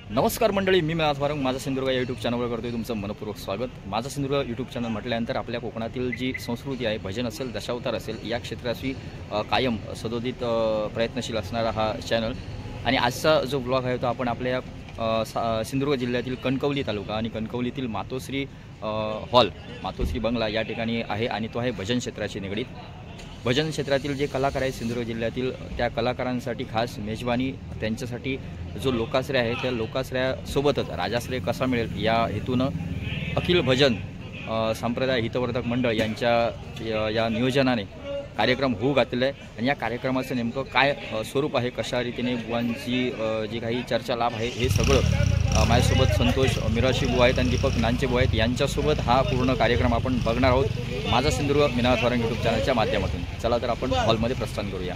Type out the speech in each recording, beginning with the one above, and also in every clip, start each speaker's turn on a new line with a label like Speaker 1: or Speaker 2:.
Speaker 1: नमस्कार मंडळी, मी मिनाथ वारंग माझा सिंधुदुर्ग या यूट्यूब चॅनलवर करतोय तुमचं मनपूर्वक स्वागत। माझा सिंधुदुर्ग यूट्यूब चॅनल म्हटल्यानंतर आपल्या कोकणातील जी संस्कृती आहे, भजन असेल, दशावतार असेल, या क्षेत्राशी कायम सदोदित प्रयत्नशील असणारा हा चॅनल। आणि आजचा जो ब्लॉग आहे तो आपण आपल्या सिंधुदुर्ग जिल्ह्यातील कणकवली तालुका आणि कणकवलीतील मातोश्री हॉल, मातोश्री बंगला या ठिकाणी आहे आणि तो आहे भजन क्षेत्राशी निगडीत। भजन क्षेत्रातील जे कलाकार आहेत सिंधुदुर्ग जिल्ह्यातील, त्या कलाकारांसाठी खास मेजवानी, त्यांच्यासाठी जो लोकाश्रय आहे त्या लोकाश्रयासोबतच राजाश्रय कसा मिळेल या हेतूनं अखिल भजन संप्रदाय हितवर्धक मंडळ यांच्या या नियोजनाने कार्यक्रम होऊ घातलेला आहे। आणि या कार्यक्रमाचं नेमकं काय स्वरूप आहे, कशा रीतीने बुवांची जी काही चर्चा लाभ आहे, हे सगळं माझ्यासोबत संतोष मिराशी बुवा आहेत आणि दीपक नांचे बुवा आहेत, यांच्यासोबत हा पूर्ण कार्यक्रम आपण बघणार आहोत माझा सिंधुदुर्ग मिनाथ वारंग यूट्यूब चॅनलच्या माध्यमातून। चला तर आपण हॉलमध्ये प्रस्थान करूया।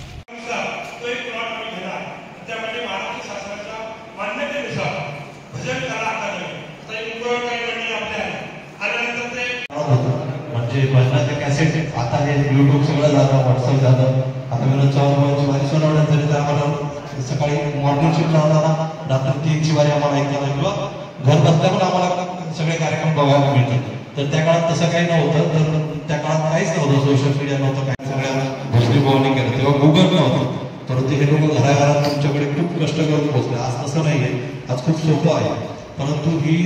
Speaker 2: म्हणजे भजनाचे कॅसेट आता हे यूट्यूब सगळं झालं, व्हॉट्सअप झालं। आता विनोद चव्हाण वारी सोनवण्यात तरी तर आम्हाला सकाळी मॉर्निंग शिफ्ट लावताना रात्री 3ची वारी आम्हाला ऐकायला किंवा घर बसल्या पण आम्हाला सगळे कार्यक्रम बघायला मिळतात। तर त्या काळात तसं काही नव्हतं, तर त्या काळात काहीच नव्हतं, सोशल मीडिया नव्हतं, काही सगळ्या भोसरी भावनी केलं तेव्हा गुगल नव्हतं। परंतु हे लोक घराघरात तुमच्याकडे खूप कष्ट करून पोहोचले। आज तसं नाही आहे, आज खूप सोपं आहे। परंतु ही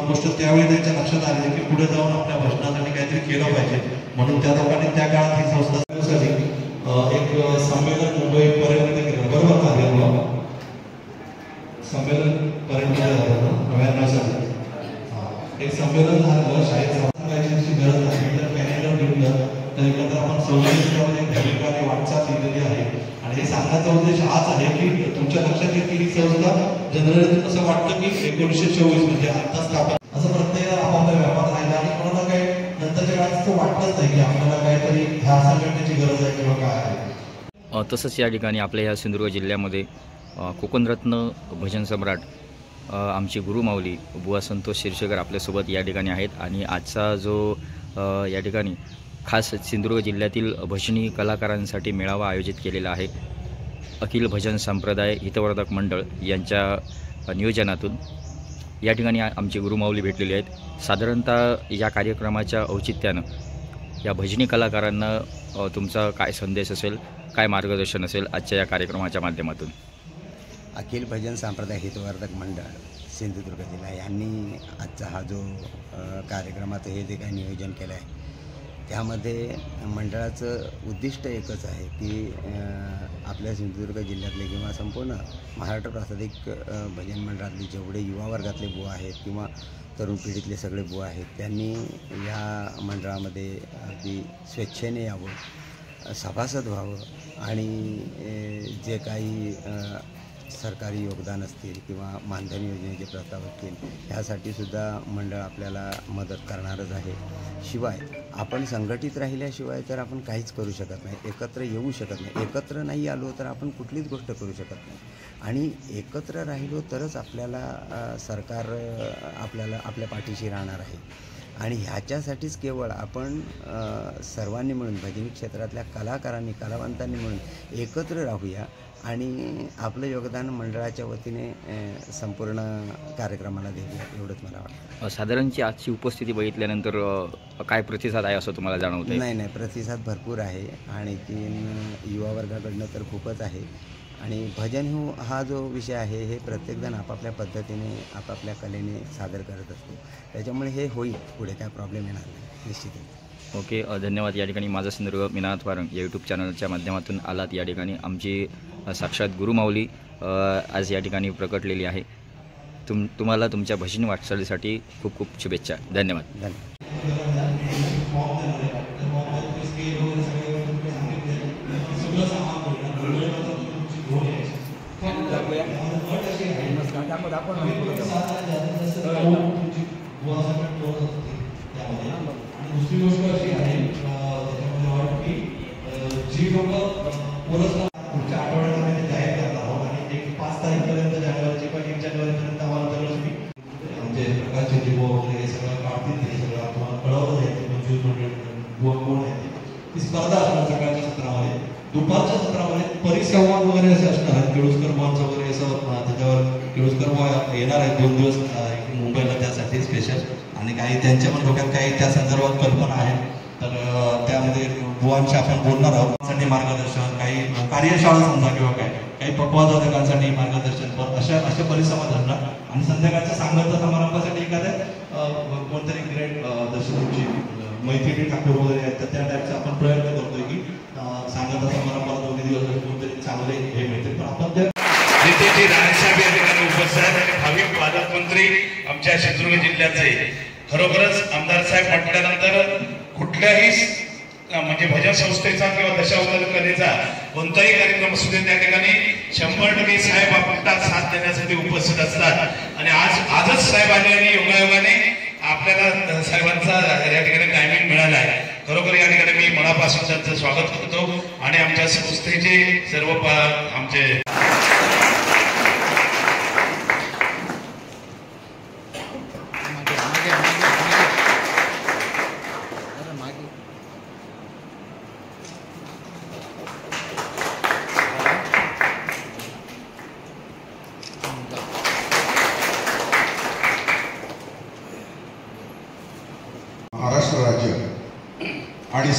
Speaker 2: गोष्ट त्यावेळी त्यांच्या लक्षात आली की पुढे जाऊन आपल्या भजनासाठी काहीतरी केलं पाहिजे, म्हणून त्या लोकांनी त्या काळात ही संस्था एक संमेलन मुंबईपर्यंत केलं, बरोबर का? संमेलन पर्यंत 99 साली एक संमेलन झालं, शाळेत सांगायची गरज नाही, तर कॅलेंडर घेतलं तर एकत्र आपण संमेलनामध्ये भूमिकाने वाटचाल लिहिलेली आहे। आणि हे सांगण्याचा उद्देश हाच आहे की तुमच्या लक्षात येईल की ही संस्था जनरली असं वाटतं की 1924 म्हणजे आता स्थापन, असं प्रत्येकाला आपापल्या व्यापार राहिला आणि कोणाला काही नंतरच्या काळात असं वाटलंच नाही की आपल्याला काहीतरी ह्या संघटनेची गरज आहे किंवा काय आहे।
Speaker 1: तसंच या ठिकाणी आपल्या ह्या सिंधुदुर्ग जिल्ह्यामध्ये कोकणरत्न भजन सम्राट आमचे गुरुमाऊली बुवा संतोष शिरशेकर आपल्यासोबत या ठिकाणी आहेत। आणि आजचा जो या ठिकाणी खास सिंधुदुर्ग जिल्ह्यातील भजनी कलाकारांसाठी मेळावा आयोजित केलेला आहे अखिल भजन संप्रदाय हितवर्धक मंडळ यांच्या नियोजनातून। या ठिकाणी आमचे गुरुमाऊली भेटलेले आहेत। साधारणतः या कार्यक्रमाच्या औचित्यानं या भजनी कलाकारांना तुमचा काय संदेश असेल, काय मार्गदर्शन असेल आजच्या या कार्यक्रमाच्या माध्यमातून?
Speaker 3: अखिल भजन संप्रदाय हितवर्धक मंडळ सिंधुदुर्ग जिल्हा यांनी आजचा हा जो कार्यक्रमाचं हे जे काही नियोजन केलं आहे, त्यामध्ये मंडळाचं उद्दिष्ट एकच आहे की आपल्या सिंधुदुर्ग जिल्ह्यातले किंवा संपूर्ण महाराष्ट्र प्रातिनिधिक भजन मंडळातले जेवढे युवा वर्गातले बुवा आहेत किंवा तरुण पिढीतले सगळे बुवा आहेत, त्यांनी या मंडळामध्ये अगदी स्वेच्छेने यावं, सभासद व्हावं आणि जे काही सरकारी योगदान असतील किंवा मानधन योजनेचे प्रस्ताव असतील ह्यासाठी सुद्धा मंडळ आपल्याला मदत करणारच आहे। शिवाय आपण संघटित राहिल्याशिवाय तर आपण काहीच करू शकत नाही, एकत्र येऊ शकत नाही। एकत्र नाही आलो तर आपण कुठलीच गोष्ट करू शकत नाही आणि एकत्र राहिलो तरच आपल्याला सरकार आपल्या पाठीशी राहणार आहे। आणि ह्याच्यासाठीच केवळ आपण सर्वांनी मिळून भजनी क्षेत्रातल्या कलाकारांनी, कलावंतांनी मिळून एकत्र राहूया आणि आपलं योगदान मंडळाच्या वतीने संपूर्ण कार्यक्रमाला देऊया, एवढंच मला वाटतं।
Speaker 1: साधारणची आजची उपस्थिती बघितल्यानंतर काय प्रतिसाद आहे असं तुम्हाला जाणवतं?
Speaker 3: नाही, प्रतिसाद भरपूर आहे आणि युवा वर्गाकडनं तर खूपच आहे। आणि भजन हा जो विषय आहे हे प्रत्येकजण आपापल्या पद्धतीने आपापल्या कलेने सादर करत असतो, त्याच्यामुळे हे होईल, पुढे काय प्रॉब्लेम येणार नाही निश्चितच।
Speaker 1: ओके, धन्यवाद। या ठिकाणी माझा सिंधुदुर्ग मिनाथ वारंग या यूट्यूब चॅनलच्या माध्यमातून आलात। या ठिकाणी आमची साक्षात गुरुमाऊली आज या ठिकाणी प्रकटलेली आहे। तुम्हाला तुमच्या भजन वाटचालीसाठी खूप खूप शुभेच्छा। धन्यवाद।
Speaker 2: दुसरी गोष्ट अशी आहे की जी लोक पुढच्या आठवड्यामध्ये जाहीर करत आहोत आणि 5 तारीखपर्यंत जानेवारीची पण 1 जानेवारीपर्यंत आम्हाला सगळं आमचे प्रकारचे जे वगैरे हे सगळं काढतील, ते सगळं तुम्हाला कळवलं जाईल। 25 कोण आहे ती स्पर्धा असणार सकाळच्या सत्रामध्ये दुपारच्या सत्रामध्ये परिसंवाद वगैरे असे असणार आहेत. केळुसकर मॉन्स वगैरे असं त्याच्यावर केळुसकर येणार आहेत 2 दिवस मुंबईला त्यासाठी स्पेशल. आणि काही त्यांच्या पण डोक्यात काही त्या संदर्भात कल्पना आहेत. तर त्यामध्ये बुवांशी आपण बोलणार आहोत. साठी मार्गदर्शन, काही कार्यशाळा समजा किंवा काही पक्वादकांसाठी मार्गदर्शन अशा परिसंवाद असणार. आणि संध्याकाळच्या सांगता समारंभासाठी एखाद्या कोणतरी ग्रेट जशी तुमची मैथिली ठाकूर वगैरे आहेत तर त्या टाईपचा आपण प्रयत्न करतोय की सांगता समारंभाला 2 दिवस कोणतरी चांगले हे मिळतील. पण आपण त्या
Speaker 4: नेतेजी राणेसाहेब या ठिकाणी उपस्थित आहेत. भावी पालकमंत्री आमच्या सिंधुदुर्ग जिल्ह्याचे. खरोखरच आमदार साहेब म्हटल्यानंतर कुठल्याही म्हणजे भजन संस्थेचा किंवा दशावतार कलेचा कोणताही कार्यक्रम असू दे त्या ठिकाणी 100% साहेब आपल्याला साथ देण्यासाठी उपस्थित असतात. आणि आजच साहेब आले आणि योगायोगाने आपल्याला साहेबांचा या ठिकाणी टायमिंग मिळाला आहे. खरोखर या ठिकाणी मी मनापासून त्यांचं स्वागत करतो. आणि आमच्या संस्थेचे सर्व आमचे
Speaker 5: महाराष्ट्र राज्य आणि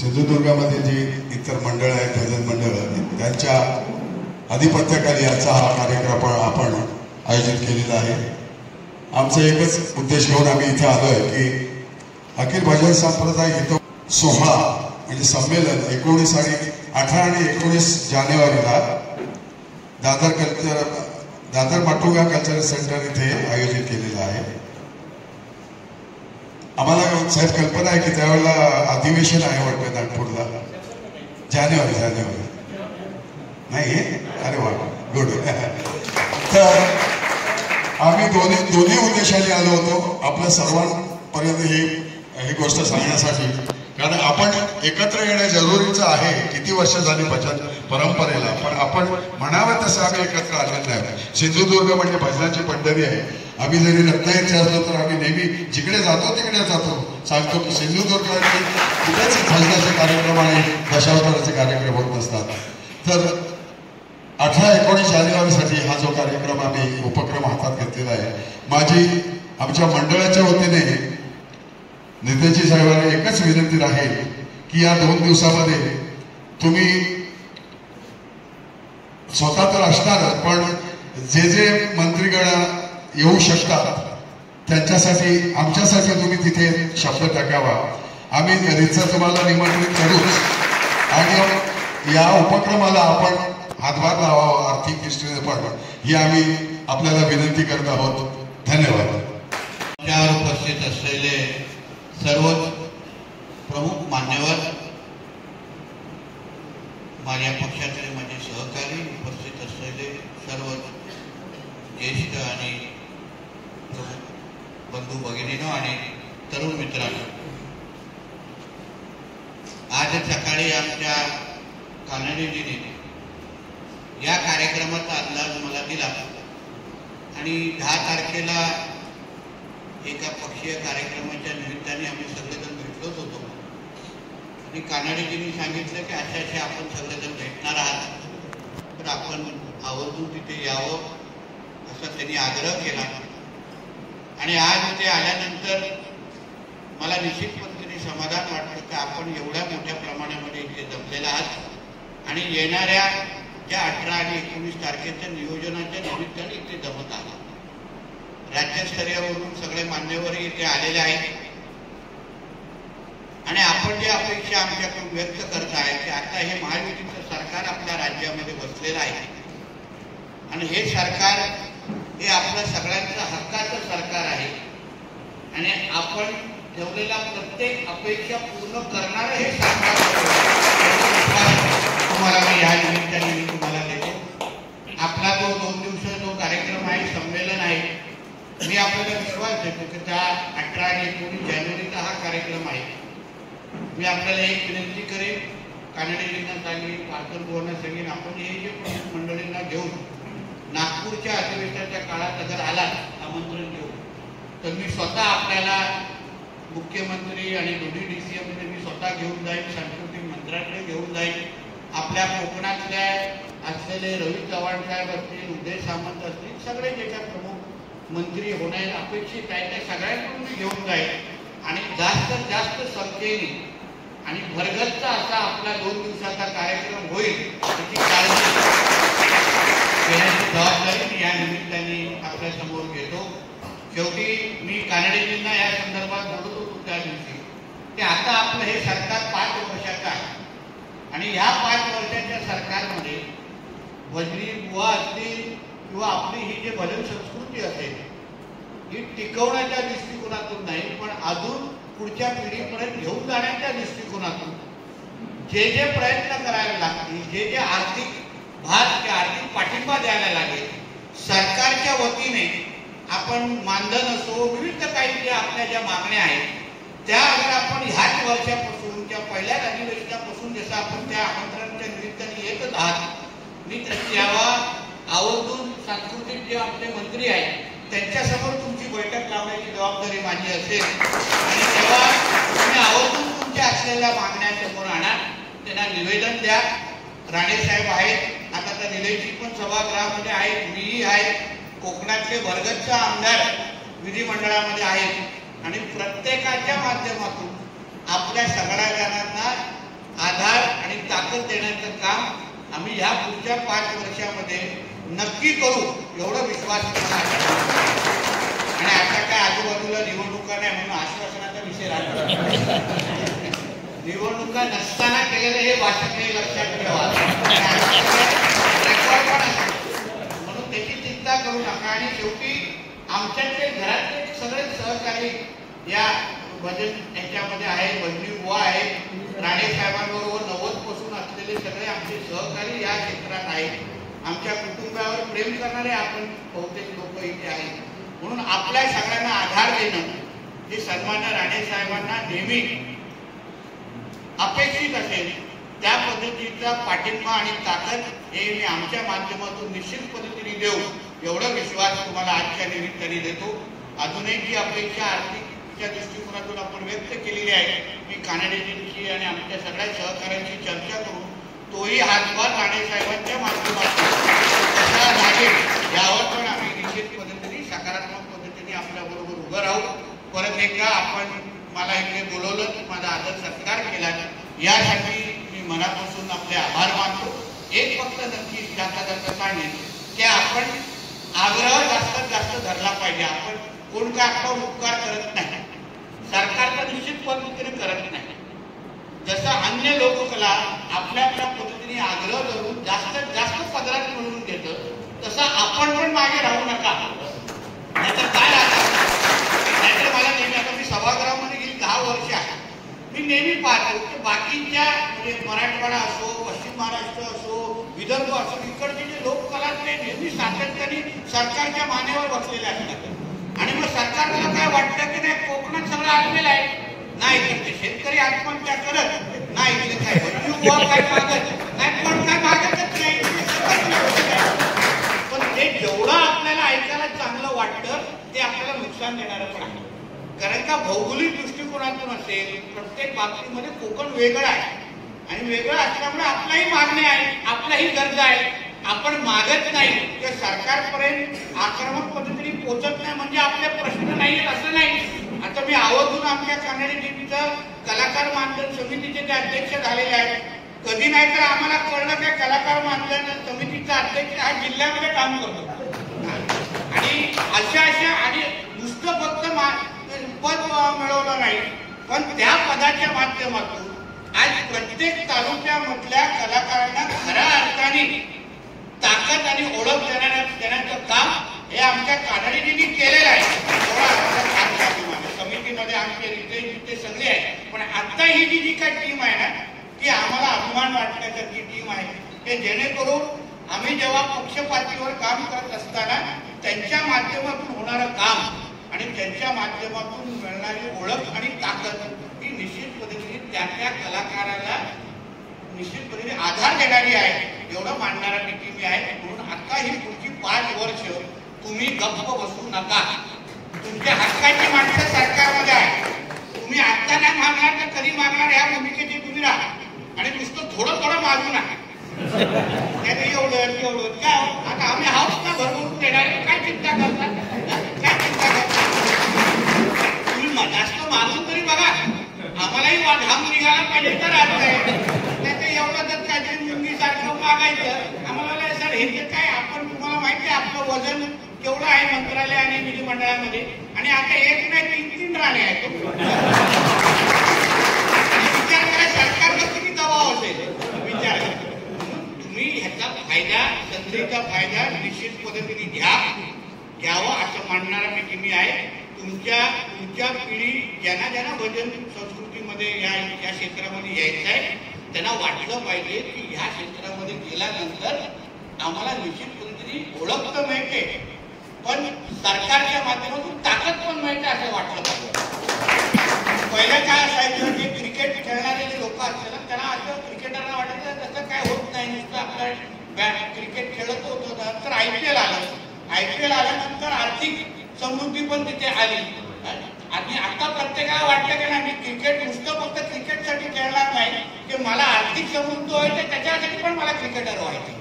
Speaker 5: सिंधुदुर्गामध्ये जी इतर मंडळ आहेत, भजन मंडळ, त्यांच्या आधिपत्याखाली याचा हा कार्यक्रम आपण आयोजित केलेला आहे. आमचा एकच उद्देश घेऊन आम्ही इथे आलोय की अखिल भजन संप्रदाय हित सोहळा म्हणजे संमेलन 18 आणि 19 जानेवारीला दादर माटुंगा कल्चरल सेंटर इथे आयोजित केलेलं आहे. आम्हाला साहेब कल्पना आहे की त्यावेळेला अधिवेशन आहे वाटतं नागपूरला. जानेवारी नाही. अरे वा, गुड. तर आम्ही दोन्ही उद्देशाने आलो होतो आपल्या सर्वांपर्यंत ही गोष्ट सांगण्यासाठी. कारण आपण एकत्र येणं जरुरीचं आहे. किती वर्ष झाली भजन परंपरेला, पण आपण म्हणावं तसं आम्ही एकत्र आलेलं नाही. सिंधुदुर्ग म्हणजे भजनाची पंढरी आहे. आम्ही जरी रत्नागिरीचे असलो तर आम्ही नेहमी जिकडे जातो तिकडे सांगतो की सिंधुदुर्ग कुठेच भजनाचे कार्यक्रम आणि दशावताराचे कार्यक्रम होत नसतात. तर 18-19 जानेवारीसाठी हा जो कार्यक्रम आम्ही उपक्रम हातात घेतलेला आहे. आमच्या मंडळाच्या वतीने नेतेजी साहेबांना एकच विनंती राहील की या 2 दिवसामध्ये तुम्ही स्वतः तर असणारच, पण जे मंत्रीगण येऊ शकतात त्यांच्यासाठी आमच्यासाठी तुम्ही तिथे शब्द टाकावा. आम्ही रीतसर तुम्हाला निमंत्रित करूच आणि या उपक्रमाला आपण हातभार लावावा आर्थिक दृष्टीने पण, ही आम्ही आपल्याला विनंती करत आहोत. धन्यवाद.
Speaker 6: त्यावर उपस्थित असलेले सर्व प्रमुख मान्यवर, माझ्या पक्षातले माझे सहकारी, उपस्थित असलेले सर्व ज्येष्ठ आणि बंधू भगिनींनो आणि तरुण मित्रांनो, आज सकाळी आमच्या कानडीजीने या कार्यक्रमाचा अंदाज मला दिला आणि 10 तारखेला एका पक्षीय कार्यक्रमाच्या निमित्ताने आम्ही सगळेजण भेटलोच होतो. आणि कानडीजींनी सांगितलं की असे आपण सगळेजण भेटणार आहात, तर आपण आवर्जून तिथे यावं असा त्यांनी आग्रह केला. आणि आज इथे आल्यानंतर मला निश्चित पद्धतीने समाधान वाटतं की आपण एवढ्या मोठ्या प्रमाणामध्ये इथे जमलेला आहात आणि येणाऱ्या ज्या 18 आणि 19 तारखेच्या नियोजनाच्या निमित्ताने इथे जमत आहात. राज्यस्तरीयवरून सगळे मान्यवरही इथे आलेले आहेत आणि आपण जे अपेक्षा आमच्याकडून व्यक्त करत आहे की आता हे महायुतीचं सरकार आपल्या राज्यामध्ये बसलेलं आहे आणि हे सरकार हे आपल्या सगळ्यांचं हक्काचं सरकार आहे आणि आपण ठेवलेल्या प्रत्येक अपेक्षा पूर्ण करणारं हे सरकार तुम्हाला मी या निमित्ताने मी तुम्हाला देतो. आपला तो 2 दिवसाचा जो कार्यक्रम आहे, संमेलन आहे, मी आपल्याला विश्वास देतो की त्या 18 आणि 19 जानेवारीचा हा कार्यक्रम आहे. मी आपल्याला एक विनंती करेन, कानडीजींना सांगेन, कारकर बुवांना सांगेन, आपण हे जे प्रमुख मंडळींना घेऊन नागपूरच्या अधिवेशनाच्या काळात अगर आलात आमंत्रण घेऊन, तर मी स्वतः आपल्याला मुख्यमंत्री आणि दोन्ही DCM मध्ये मी स्वतः घेऊन जाईन, सांस्कृतिक मंत्र्यांकडे घेऊन जाईल. आपल्या कोकणातल्या असलेले रवी चव्हाण साहेब असतील, उदय सामंत असतील, सगळे ज्याच्या प्रमुख मंत्री होणे अपेक्षित आहे त्या सगळ्यांकडून मी घेऊन जाईल आणि जास्तीत जास्त संख्येने आणि भरगच्च असा आपला 2 दिवसाचा कार्यक्रम होईल याची काळजी घेण्याची जबाबदारी मी या निमित्ताने आपल्या समोर घेतो. शेवटी मी कानडेजींना या संदर्भात बोलत होतो त्या दिवशी की आता आपलं हे सरकार 5 वर्षाचं आहे आणि ह्या 5 वर्षाच्या सरकारमध्ये भजनी बुवा असतील किंवा आपली ही जे भजन संस्कृती असेल ही टिकवण्याच्या दृष्टिकोनातून नाही पण अजून पुढच्या पिढीपर्यंत घेऊन जाण्याच्या दृष्टिकोनातून जे जे प्रयत्न करायला लागतील, जे जे आर्थिक भाग आर्थिक पाठिंबा द्यायला लागेल सरकारच्या वतीने आपण मानधन असो विविध काही जे आपल्या ज्या मागण्या आहेत त्या अगर आपण ह्याच वर्षापासून त्या पहिल्याच अधिवेशनापासून जसं आपण त्या आमंत्रणाच्या निमित्ताने येतच आहात मी त्यावा आवर्जून सांस्कृतिक जे आपले मंत्री आहेत त्यांच्यासमोर तुमची बैठक लावण्याची जबाबदारी माझी असेल आणि तेव्हा तुम्ही आवर्जून तुमच्या असलेल्या मागण्या समोर आणा, त्यांना निवेदन द्या. राणेसाहेब आहेत, आता तर निलेशजी पण सभागृहामध्ये आहेत, मीही आहे, कोकणातले भरगच्च आमदार विधिमंडळामध्ये आहेत आणि प्रत्येकाच्या माध्यमातून आपल्या सगळ्या जणांना आधार आणि ताकद देण्याचं काम आम्ही ह्या पुढच्या 5 वर्षामध्ये नक्की करू एवढं विश्वास आणि आता काय आजूबाजूला निवडणुका नाही म्हणून आश्वासनाचा विषय राहतो. निवडणुका नसताना केलेलं हे भाषण हे लक्षात ठेवा रेकॉर्ड पण असतो म्हणून त्याची चिंता करू नका. आणि शेवटी आमच्याकडे घरातले सगळे सहकारी या भजन याच्यामध्ये आहे, भजनी बुवा आहे, राणेसाहेबांबरोबर 90 पासून असलेले सगळे आमचे सहकारी या क्षेत्रात आहेत. आमच्या कुटुंबावर प्रेम करणारे आपण बहुतेक लोक इथे आहेत म्हणून आपल्या सगळ्यांना आधार देणं हे सन्मान्य राणेसाहेबांना नेहमी अपेक्षित असेल त्या पद्धतीचा पाठिंबा आणि ताकद हे मी आमच्या माध्यमातून निश्चित पद्धतीने देऊ एवढा विश्वास तुम्हाला आजच्या निमित्ताने देतो. अजूनही जी अपेक्षा आर्थिकच्या दृष्टिकोनातून आपण व्यक्त केलेली आहे मी कानडेजींची आणि आमच्या सगळ्या सहकाऱ्यांची चर्चा करून तोही हातभार राणेसाहेबांच्या माध्यमातून कसा लागेल यावर पण आम्ही निश्चित पद्धतीने सकारात्मक पद्धतीने आपल्याबरोबर उभं राहू. परत एकदा आपण मला इकडे बोलवलं, माझा आदर सत्कार केला यासाठी मी मनापासून आपले आभार मानतो. एक फक्त नक्की जाता सांगेन की आपण आग्रह जास्तीत जास्त धरला पाहिजे. आपण कोण काय आपला उपकार करत नाही, सरकार तर निश्चित पद्धतीने करत नाही. जसं अन्य लोककला आपल्या आपल्या पद्धतीने आग्रह धरून जास्तीत जास्त पदरात मिळवून घेतं तसं आपण पण मागे राहू नका. नाहीतर काय राहतं, नाहीतर मला नेहमी आता मी सभागृहामध्ये गेली 10 वर्ष आहे मी नेहमी पाहतो की बाकीच्या म्हणजे मराठवाडा असो, पश्चिम महाराष्ट्र असो, विदर्भ असो, इकडचे जे लोककला ते नेहमी सातत्याने सरकारच्या मानेवर बसलेले असतात आणि मग सरकारला काय वाटतं की नाही कोकणात सगळं आलेलं आहे, नाही तर ते शेतकरी आत्महत्या करत नाही, इथे काय काय मागत नाही, पण काय मागतच नाही. पण ते जेवढं आपल्याला ऐकायला चांगलं वाटतं ते आपल्याला नुकसान देणारं पण आहे. कारण का भौगोलिक दृष्टिकोनातून असेल प्रत्येक बाबतीमध्ये कोकण वेगळं आहे आणि वेगळं असल्यामुळे आपल्याही मागण्या आहे, आपल्याही गरजा आहे. आपण मागत नाही किंवा सरकारपर्यंत आक्रमक पद्धतीने पोहोचत नाही म्हणजे आपले प्रश्न नाही असं नाही. आता मी आवर्जून आमच्या कानडेजींचं कलाकार मानधन समितीचे ते अध्यक्ष झालेले आहेत. कधी नाही तर आम्हाला कळलं काय कलाकार मानधन समितीचा अध्यक्ष हा जिल्ह्यामध्ये काम करतो आणि अशा आणि नुसतं फक्त पद मिळवलं नाही पण त्या पदाच्या माध्यमातून आज प्रत्येक तालुक्यामधल्या कलाकारांना खऱ्या अर्थाने ताकद आणि ओळख देण्याचं काम हे आमच्या कानडेजींनी केलेलं आहे. समितीमध्ये आमचे रिते सगळे आहेत पण आता ही जी काही टीम आहे ना ती आम्हाला अभिमान वाटण्यासारखी टीम आहे की जेणेकरून आम्ही जेव्हा पक्षपातीवर काम करत असताना त्यांच्या माध्यमातून होणारं काम आणि त्यांच्या माध्यमातून मिळणारी ओळख आणि ताकद ही निश्चित पद्धतीने त्या कलाकाराला निश्चित पद्धतीने आधार देणारी आहे एवढं मानणारा टीम आहे. म्हणून आता ही पुढची 5 वर्ष तुम्ही गप्प बसू नका. तुमच्या हक्काची माणसं सरकारमध्ये आहे. तुम्ही आत्ता नाही मागणार तर कधी मागणार या भूमिकेची तुम्ही राहा. आणि नुसतं थोडं थोडं मागू नका. एवढं काय आता आम्ही हाऊस ना भरभरून देणार, काय चिंता करता, काय चिंता करता. तुम्ही जास्त मागून तरी बघा, आम्हालाही घाम निघाला पाहिजे तर आज नाही एवढं तर काहीतरी मुंगीसारखं मागायचं. आम्हाला सर हे काय, आपण तुम्हाला माहिती आहे आपलं वजन केवढं आहे मंत्रालय आणि विधिमंडळामध्ये, आणि आता एक नाही 3 राणे आहेत. विचार करा सरकारचा किती दबाव असेल, विचार करा. तुम्ही ह्याचा फायदा, संधीचा फायदा निश्चित पद्धतीने घ्यावं असं मानणारा मी आहे. तुमच्या पिढी ज्यांना भजन संस्कृतीमध्ये या क्षेत्रामध्ये यायचं आहे त्यांना वाटलं पाहिजे की ह्या क्षेत्रामध्ये गेल्यानंतर आम्हाला निश्चित पद्धतीने ओळख तर मिळते, पण सरकारच्या माध्यमातून ताकद पण मिळते असं वाटलं पाहिजे. पहिलं काय असायचं, जे क्रिकेट खेळणारे जे लोक असतात त्यांना असं क्रिकेटरना वाटायचं तसं काय होत नाही, नुसतं आपलं क्रिकेट खेळत होतं. तर IPL आल्यानंतर आर्थिक समृद्धी पण तिथे आली. आणि आता प्रत्येकाला वाटतं की नाही क्रिकेट नुसतं फक्त क्रिकेटसाठी खेळणार नाही, की मला आर्थिक समृद्धी व्हायचं त्याच्यासाठी पण मला क्रिकेटर व्हायचं.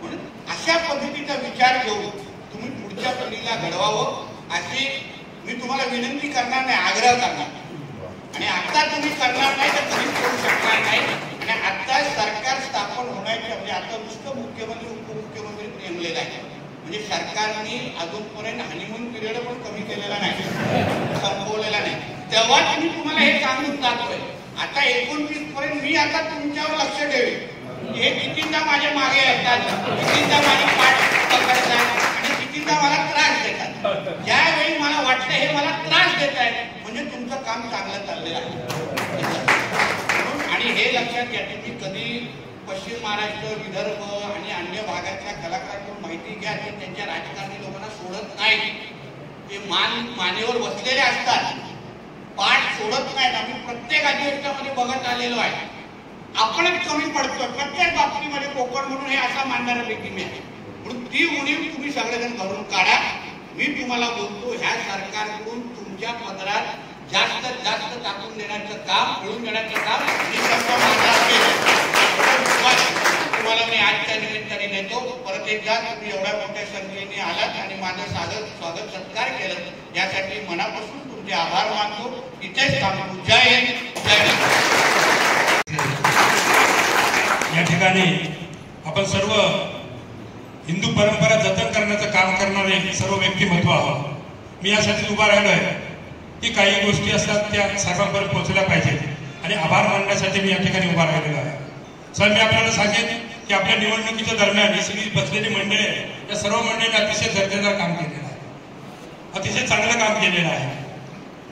Speaker 6: म्हणून अशा पद्धतीचा विचार घेऊन तुम्ही पुढच्या पिढीला घडवावं अशी मी तुम्हाला विनंती करणार नाही, आग्रह करणार. आणि आता तुम्ही करणार नाही तर तुम्ही करू शकणार नाही. आणि आता सरकार स्थापन होण्याचे म्हणजे आता नुसतं मुख्यमंत्री उपमुख्यमंत्री नेमलेलं आहे, म्हणजे सरकारने अजूनपर्यंत हनीमून पिरियड पण कमी केलेला नाही, संपवलेला नाही. तेव्हा तुम्हाला हे सांगून जातोय. आता 29 पर्यंत मी आता तुमच्यावर लक्ष ठेवेन. हे कितींदा माझ्या मागे येतात, कितींदा माझी पाठ पकडतात आणि कितींदा मला त्रास देतात. ज्यावेळी मला वाटतं हे मला त्रास देत आहेत म्हणजे तुमचं काम चांगलं चाललेलं आहे. आणि हे लक्षात घ्या की कधी पश्चिम महाराष्ट्र, विदर्भ आणि अन्य भागाच्या कलाकारांकडून माहिती घ्या की त्यांच्या राजकारणी लोकांना सोडत नाही. ते मानेवर बसलेले असतात, पाठ सोडत नाहीत. आम्ही प्रत्येक अधिवेशनामध्ये बघत आलेलो आहे. आपणच कमी पडतोय प्रत्येक बाबतीमध्ये कोकण म्हणून हे असा मानणारा व्यक्ती मी आहे. म्हणून ती उणीव तुम्ही सगळेजण भरून काढा. मी तुम्हाला बोलतो ह्या सरकारकडून तुमच्या पदरात जास्तीत जास्त टाकून देण्याचं काम, मिळून देण्याचं काम मी तुम्हाला मी आजच्या निमित्ताने देतो. परत एकदा तुम्ही एवढ्या मोठ्या संख्येने आलात आणि माझं स्वागत सत्कार केलं यासाठी मनापासून तुमचे आभार मानतो. इथेच थांबतो. जय हिंद, जय हिंद.
Speaker 7: या ठिकाणी आपण सर्व हिंदू परंपरा जतन करण्याचं काम करणारे सर्व व्यक्तिमत्व आहोत. मी यासाठी उभा राहिलो आहे की काही गोष्टी असतात त्या सर्वांपर्यंत पोहोचल्या पाहिजेत आणि आभार मानण्यासाठी मी या ठिकाणी उभा राहिलेलो आहे. सर, मी आपल्याला सांगेन की आपल्या निवडणुकीच्या दरम्यान ही सगळी बसलेली मंडळी आहे, या सर्व मंडळींनी अतिशय दर्जेदार काम केलेलं आहे, अतिशय चांगलं काम केलेलं आहे.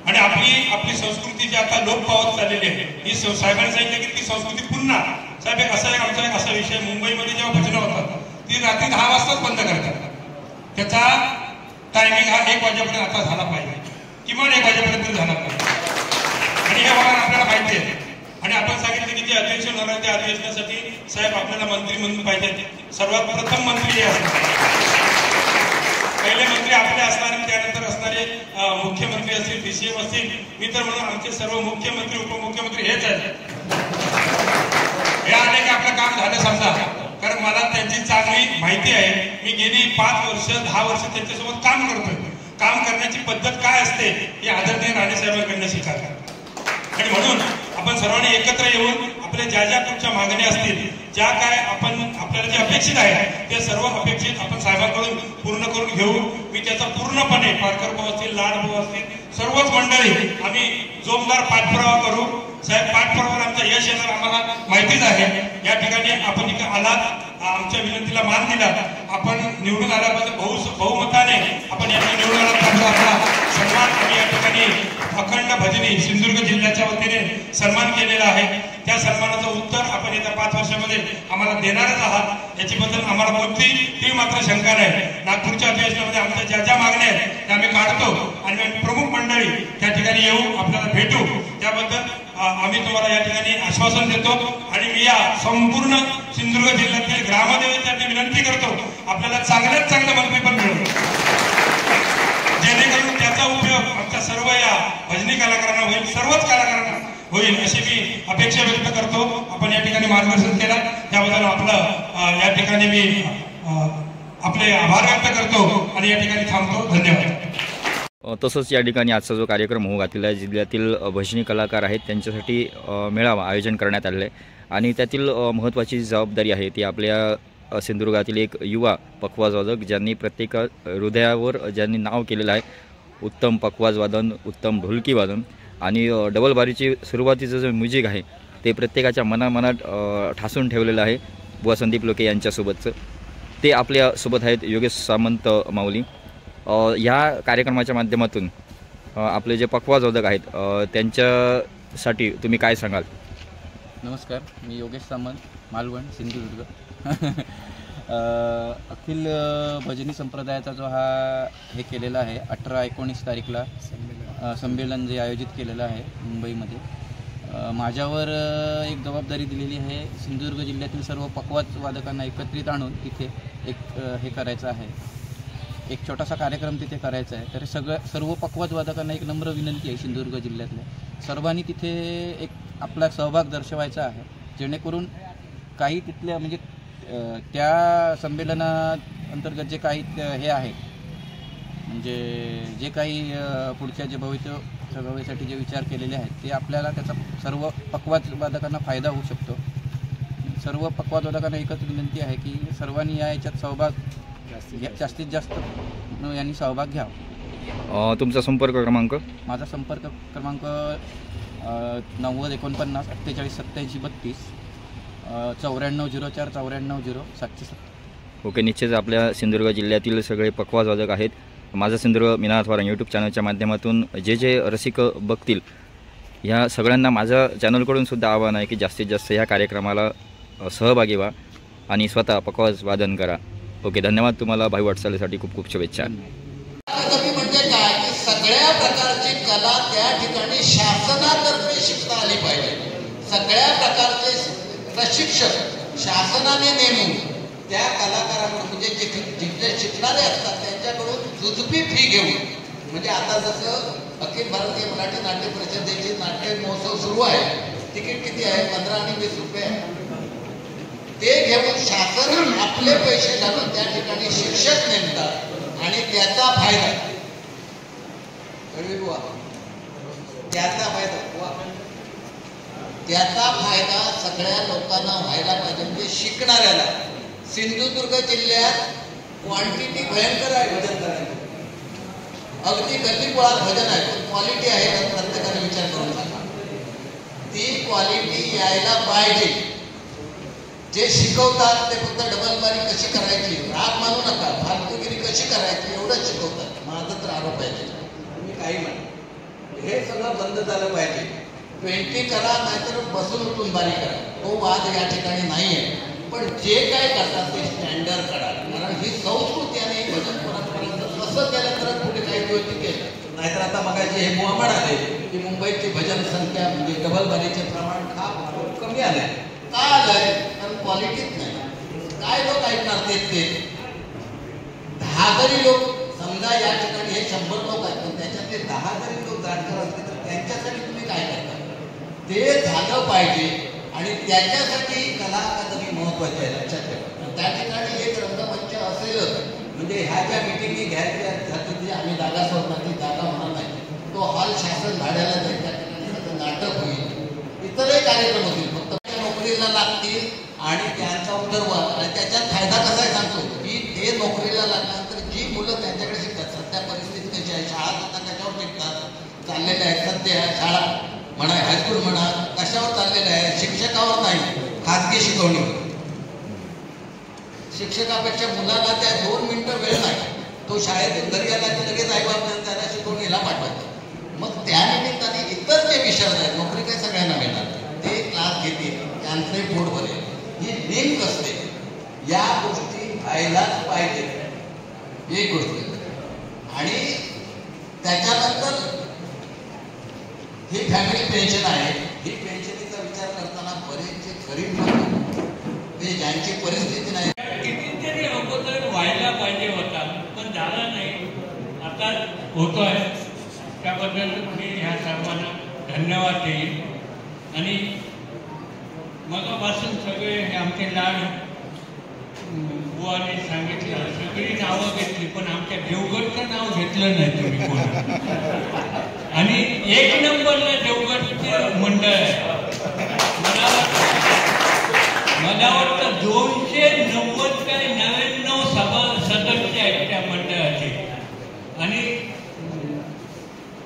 Speaker 7: आणि आपली संस्कृती जी आता लोप पावत चाललेली आहे, ही साहेबांनी सांगितलं की ती संस्कृती पुन्हा. साहेब, आमचा एक असा विषय, मुंबईमध्ये जेव्हा भजनं होतात ती रात्री 10 वाजताच बंद करतात. त्याचा टायमिंग हा 1 वाजेपर्यंत आता झाला पाहिजे, किमान 1 वाजेपर्यंत झाला पाहिजे. आणि हे वाहन आपल्याला माहिती आहे. आणि आपण सांगितलं की जे अधिवेशन होणार त्या अधिवेशनासाठी साहेब आपल्याला मंत्री म्हणून पाहिजे. सर्वात प्रथम मंत्री हे असणार, पहिले मंत्री आपले असणार आणि त्यानंतर असणारे मुख्यमंत्री असतील, DCM असतील. मी तर म्हणून आमचे सर्व मुख्यमंत्री उपमुख्यमंत्री हेच आहेत. हे आले की आपलं काम झालं समजा, कारण मला त्यांची चांगली माहिती आहे. मी गेली 5 वर्ष 10 वर्ष त्यांच्यासोबत काम करतोय. काम करण्याची पद्धत काय असते हे आदरणीय राणेसाहेबांकडनं शिकायला. आणि म्हणून आपण सर्वांनी एकत्र येऊन आपल्या ज्या तुमच्या मागण्या असतील, ज्या काय आपल्याला जे अपेक्षित आहे ते सर्व अपेक्षित आपण साहेबांकडून पूर्ण करून घेऊ. मी त्याचा पूर्णपणे पारकर भाऊ असतील, लाड भाऊ असतील, सर्वच मंडळी आम्ही जोमदार पाठपुरावा करू. साहेब, पाठपुरावर आमचं यश येणार आम्हाला माहितीच आहे. या ठिकाणी आपण इथे आलात, आमच्या विनंतीला मान दिला, आपण निवडून आल्यापासून बहुमताने आपण या निवडून आला सन्मान आम्ही या ठिकाणी अखंड भजनी सिंधुदुर्ग जिल्ह्याच्या वतीने सन्मान केलेला आहे. त्या सन्मानाचं उत्तर आपण येत्या 5 वर्षामध्ये आम्हाला देणारच आहात याच्याबद्दल आम्हाला कोणती मात्र शंका नाही. नागपूरच्या अधिवेशनामध्ये आमच्या ज्या मागण्या आहेत त्या आम्ही काढतो आणि प्रमुख मंडळी त्या ठिकाणी येऊ, आपल्याला भेटू. त्याबद्दल आम्ही तुम्हाला या ठिकाणी आश्वासन देतो. आणि मी या संपूर्ण सिंधुदुर्ग जिल्ह्यातील ग्रामदेवतेसाठी विनंती करतो आपल्याला चांगल्यात चांगलं मंत्रीपद मिळेल, जेणेकरून त्याचा उपयोग आमच्या सर्व या भजनी कलाकारांना होईल, सर्वच कलाकारांना होईल अशी मी अपेक्षा व्यक्त करतो. आपण या ठिकाणी मार्गदर्शन केलं, त्याबद्दल आपलं या ठिकाणी मी आपले आभार व्यक्त करतो आणि या ठिकाणी थांबतो. धन्यवाद.
Speaker 1: तसंच या ठिकाणी आजचा जो कार्यक्रम होऊ घातलेला आहे, जिल्ह्यातील भजनी कलाकार आहेत त्यांच्यासाठी मेळावा आयोजन करण्यात आलेलं आहे आणि त्यातील महत्त्वाची जबाबदारी आहे ती आपल्या सिंधुदुर्गातील एक युवा पखवाजवादक ज्यांनी प्रत्येक हृदयावर ज्यांनी नाव केलेलं आहे. उत्तम पखवाजवादन, उत्तम ढोलकी वादन आणि डबल बारीची सुरुवातीचं जे म्युझिक आहे ते प्रत्येकाच्या मनात ठासून ठेवलेलं आहे. बुवा संदीप लोके यांच्यासोबतचं ते आपल्यासोबत आहेत योगेश सामंत माऊली. या कार्यक्रमाच्या माध्यमातून आपले जे पखवाजवादक आहेत त्यांच्यासाठी तुम्ही काय सांगाल?
Speaker 8: नमस्कार, मी योगेश सामंत, मालवण, सिंधुदुर्ग. अखिल भजनी संप्रदायाचा जो हे केलेला आहे 18-19 तारीखला संमेलन जे आयोजित केलेलं आहे मुंबईमध्ये, माझ्यावर एक जबाबदारी दिलेली आहे. सिंधुदुर्ग जिल्ह्यातील सर्व पखवाज वादकांना एकत्रित आणून तिथे एक हे करायचं आहे, एक छोटासा कार्यक्रम तिथे करायचा आहे. तर सर्व पखवाज वादकांना एक नम्र विनंती आहे, सिंधुदुर्ग जिल्ह्यातल्या सर्वांनी तिथे एक आपला सहभाग दर्शवायचा आहे, जेणेकरून काही तिथल्या म्हणजे त्या संमेलनाअंतर्गत जे काही हे आहे म्हणजे जे काही पुढच्या जे भविष्यासाठी जे विचार केलेले आहेत ते आपल्याला त्याचा सर्व पखवाज वादकांना फायदा होऊ शकतो. सर्व पखवाज वादकांना एकच विनंती आहे की सर्वांनी याच्यात सहभाग जास्तीत जास्त यांनी सहभाग घ्यावा.
Speaker 1: तुमचा संपर्क क्रमांक?
Speaker 8: माझा संपर्क क्रमांक 9049 48 87 32 9404 94 770.
Speaker 1: ओके, निश्चित आपल्या सिंधुदुर्ग जिल्ह्यातील सगळे पखवाजवादक आहेत. माझा सिंधुदुर्ग मीनानाथ वारा यूट्यूब चॅनलच्या माध्यमातून जे रसिक बघतील ह्या सगळ्यांना माझ्या चॅनलकडून सुद्धा आवाहन आहे की जास्तीत जास्त ह्या कार्यक्रमाला सहभागी व्हा आणि स्वतः पखवाज वादन करा. ओके, धन्यवाद. तुम्हाला भाई वाटचालीसाठी खूप खूप शुभेच्छा.
Speaker 6: म्हणजे काय की सगळ्या प्रकारची कला त्या ठिकाणी शासनातर्फे शिकता आली पाहिजे. सगळ्या प्रकारचे प्रशिक्षक शासनाने नेमून त्या कलाकारांकडून म्हणजे जिथे शिकणारे असतात त्यांच्याकडून जुजबी फी घेऊन, म्हणजे आता जसं अखिल भारतीय मराठी नाट्य परिषदेचे नाट्य महोत्सव सुरू आहे, तिकीट किती आहे? 15 आणि 20 रुपये आहे. ते घेऊन शासन आपले पैसे घालून त्या ठिकाणी शिक्षक नेमतात आणि त्याचा फायदा सगळ्या लोकांना व्हायला पाहिजे, म्हणजे शिकणाऱ्याला. सिंधुदुर्ग जिल्ह्यात क्वांटिटी भयंकर आहे भजन करायची, अगदी गल्लीबोळात भजन आहे, पण क्वालिटी आहे का प्रत्येकाने विचार करून सांगा. ती क्वालिटी यायला पाहिजे. जे शिकवतात ते फक्त डबलबारी कशी करायची, राग मानू नका, फालतूगिरी कशी करायची एवढंच शिकवतात. माझा तर आरोप आहे, तुम्ही काही म्हणा, हे सगळं बंद झालं पाहिजे. 20 करा, नाहीतर बसून उठून बारी करा, तो वाद या ठिकाणी नाही आहे. पण जे काय करतात ते स्टँडर्ड करा, कारण ही संस्कृती आणि भजन परंपरेचं असं केलं तर पुढे काही दिवस टिकेल. नाहीतर आता मगाशी हे मुहम्मद आले की मुंबईची भजन संख्या म्हणजे डबलबारीचे प्रमाण खूप कमी आलंय. का आलंय? कारण क्वालिटीच नाही. काय लोक ऐकणार ते 10 जरी लोक समजा या ठिकाणी हे 100 लोक आहेत, पण त्याच्यातले 10 जरी लोक जाणकार असले तर त्यांच्यासाठी तुम्ही काय करता? ते झालं पाहिजे आणि त्याच्यासाठी कला अकादमी महत्वाची आहे, लक्षात ठेवा. त्या ठिकाणी एक रंगमंच असेलच, म्हणजे ह्या ज्या मिटिंगी घ्यायच्या साठी आम्ही जागा सोडणार, ती जागा होणार नाही. तो हॉल शासन भाड्याला जाईल, त्या ठिकाणी सगळं नाटक होईल, इतरही कार्यक्रम होतील. फक्त नोकरीला लागतील आणि त्यांचा उदरवाद आणि त्याच्यात फायदा कसा आहे सांगतो की ते नोकरीला लागल्यानंतर जी मुलं त्यांच्याकडे शिकतात, सध्या परिस्थिती कशी आहे, शाळा सुद्धा कशावर शिकतात चाललेल्या आहेत. सध्या शाळा म्हणा, हायस्कूल म्हणा, कशावर चाललेलं आहे? शिक्षकावर नाही, खाजगी शिकवणीवर. शिक्षकापेक्षा मुलाला त्या 2 मिनिटं वेळ नाही, तो शाळेतून घरी आला की लगेच आईबाप त्याला शिकवणीला पाठवायचं. मग त्या निमित्ताने इतर जे विषय आहेत, नोकरी काही सगळ्यांना मिळणार, ते क्लास घेतील, त्यांचंही पोट भरेल. ही लिंक असते, या गोष्टी व्हायलाच पाहिजे, एक गोष्ट. आणि त्याच्यानंतर ही फॅमिली पेन्शन आहे. ही पेन्शनीचा विचार करताना बरेचसे गरीब लोक ते ज्यांची परिस्थिती नाही,
Speaker 9: कितीतरी अगोदर व्हायला पाहिजे होता पण झाला नाही, आता होतोय. त्याबद्दल मी ह्या सर्वांना धन्यवाद देईन. आणि मगापासून सगळे हे आमचे लाड बुवाने सांगितलं, सगळी नावं घेतली, पण आमच्या देवगडचं नाव घेतलं नाही तुम्ही कोण. आणि 1 नंबरला देवगडचे मंडळ आहे. मला वाटतं 290 काय 99 सदस्य आहेत त्या मंडळाचे. आणि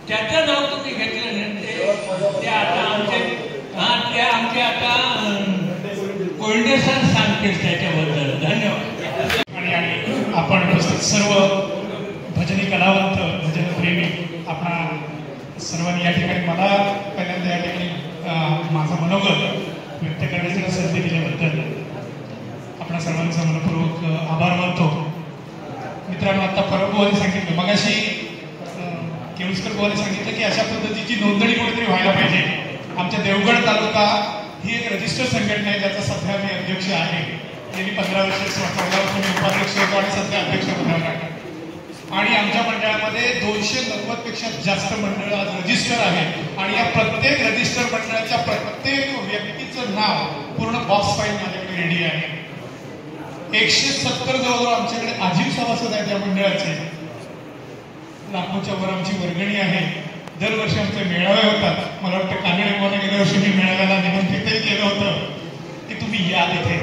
Speaker 9: त्याचं नाव तुम्ही घेतलं नाही, ते आता आमचे आता कोल्डे सर सांगतील त्याच्याबद्दल. धन्यवाद.
Speaker 7: आणि आपण उपस्थित सर्व भजनी कलावंत, भजन प्रेमी, आपणा सर्वांनी या ठिकाणी मला पहिल्यांदा या ठिकाणी माझं मनोगत व्यक्त करण्याची संधी दिल्याबद्दल आपणा सर्वांचा मनपूर्वक आभार मानतो. मित्रांनो, आता परब बुवाने सांगितलं, मगाशी केळुसकर बुवाने सांगितलं की अशा पद्धतीची नोंदणी कुठेतरी व्हायला पाहिजे. आमच्या देवगड तालुका ही एक रजिस्टर संघटना आहे, ज्याचा सध्या मी अध्यक्ष आहे. गेली 15 वर्ष 14 वर्ष मी उपाध्यक्ष होतो आणि सध्या अध्यक्ष पदावर आहे. आणि आमच्या मंडळामध्ये 290 पेक्षा जास्त मंडळ आज रजिस्टर आहेत. आणि या प्रत्येक रजिस्टर मंडळाच्या प्रत्येक व्यक्तीचं नाव पूर्ण बॉक्स फाईल माझ्याकडे रेडी आहे. 170 जवळजवळ आमच्याकडे आजीव सभासद आहेत या मंडळाचे. लाखोच्या वर आमची वर्गणी आहे. दरवर्षी आमचे मेळावे होतात. मला वाटतं कानडे बुवाने गेल्या वर्षी मी मेळाव्याला निमंत्रितही केलं होतं की तुम्ही या तिथे,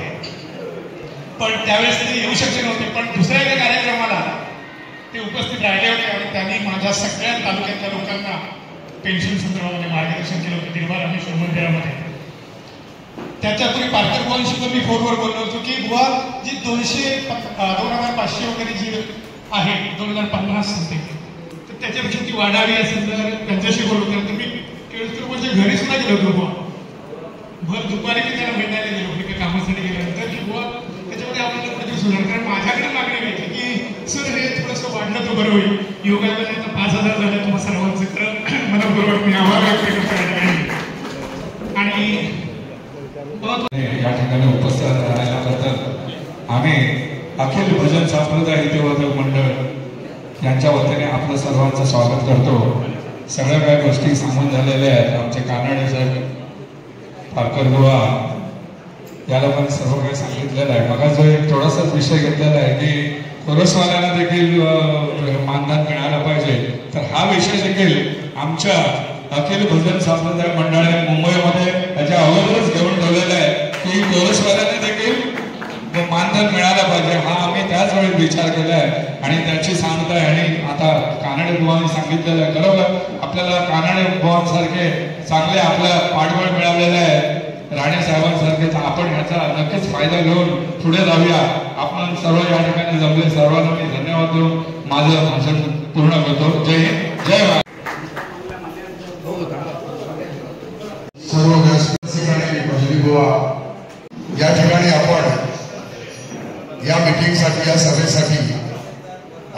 Speaker 7: पण त्यावेळेस ते येऊ शकले नव्हते. पण दुसऱ्या एका कार्यक्रमाला ते उपस्थित राहिले होते आणि त्यांनी माझ्या सगळ्या तालुक्यातल्या लोकांना पेन्शन संदर्भामध्ये मार्गदर्शन केलं होतं निर्भर रामेश्वर मंदिरामध्ये. त्याच्यापूर्वी पारकर बुवांशी पण मी फोनवर बोललो होतो की बुवा जी 2500 वगैरे जी आहे 2050 सांगते, तर त्याच्यापेक्षा ती वाढावी असेल तर त्यांच्याशी बोललो. तर मी केळुसकर घरी सुद्धा गेलो होतो बुवा. भर दुपारी मी त्याला भेटायला गेलो होतो काही कामासाठी गेल्यानंतर की बुवा त्याच्यामध्ये आपल्याला कुठेतरी सुधार. कारण माझ्याकडे मागणी मिळते की सर हे थोडंसं वाढलं तर बरं होईल. योगाला 5000 झालं तुम्हाला सर्वांचं, तर मनपूर्वक मी आभार व्यक्त करतो. आणि
Speaker 5: या ठिकाणी उपस्थित राहिल्याबद्दल आम्ही अखिल भजन संप्रदाय हितवर्धक मंडळ यांच्या वतीने आपलं सर्वांचं स्वागत करतो. सगळ्या काही गोष्टी सांगून झालेल्या आहेत. आमचे कानडे साहेब, पारकर बुवा या लोकांनी सर्व काही सांगितलेलं आहे. मग जो एक थोडासाच विषय घेतलेला आहे की कोरसवाल्यांना देखील मानधन मिळालं पाहिजे, तर हा विषय देखील आमच्या अखिल भजन संप्रदाय मंडळाने मुंबईमध्ये त्याच्या अगोदरच घेऊन ठेवलेला आहे की कोरसवाल्यांना देखील मानधन मिळालं पाहिजे. हा आम्ही त्याच वेळी विचार केला आहे आणि त्याची सांगता आहे. आणि आता कानडे बुवांनी सांगितलेलं आहे, खरोखर आपल्याला कानडे बुवांसारखे चांगले आपलं पाठबळ मिळालेलं आहे, राणे साहेबांसारखेच. आपण ह्याचा नक्कीच फायदा घेऊन पुढे जाऊया. आपण सर्व या ठिकाणी जमले, सर्वांना मी धन्यवाद देऊन माझं भाषण पूर्ण करतो. जय हिंद, जय भारत. सर्व व्यासपीठाने भजनी बुवा या ठिकाणी आपण या मीटिंगसाठी, या सभेसाठी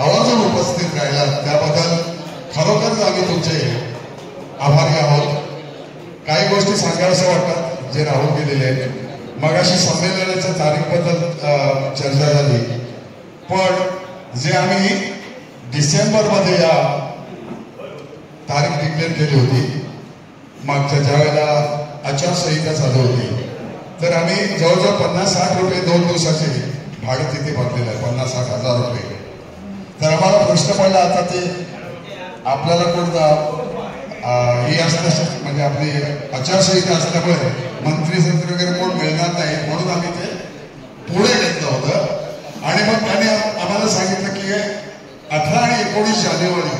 Speaker 5: आवर्जून उपस्थित राहिला त्याबद्दल खरोखरच आम्ही तुमचे आभारी आहोत. काही गोष्टी सांगाव्यासं वाटतात जे राहून गेलेले आहेत. मगाशी संमेलनाच्या तारीखबद्दल चर्चा झाली, पण जे आम्ही डिसेंबरमध्ये या तारीख डिक्लेअर केली होती, मागच्या ज्या वेळेला आचारसंहिता चालू होती, तर आम्ही जवळजवळ 50-60 रुपये 2 दिवसाचे भाडे तिथे भरलेलं आहे, 50-60 हजार रुपये. तर आम्हाला प्रश्न पडला, आता ते आपल्याला कोणता हे असण्यासाठी म्हणजे आपली आचारसंहिता असल्यामुळे मंत्री वगैरे कोण मिळणार नाही, म्हणून आम्ही ते पुढे घेतलं होतं. आणि मग त्याने आम्हाला सांगितलं की 18 आणि 19 जानेवारी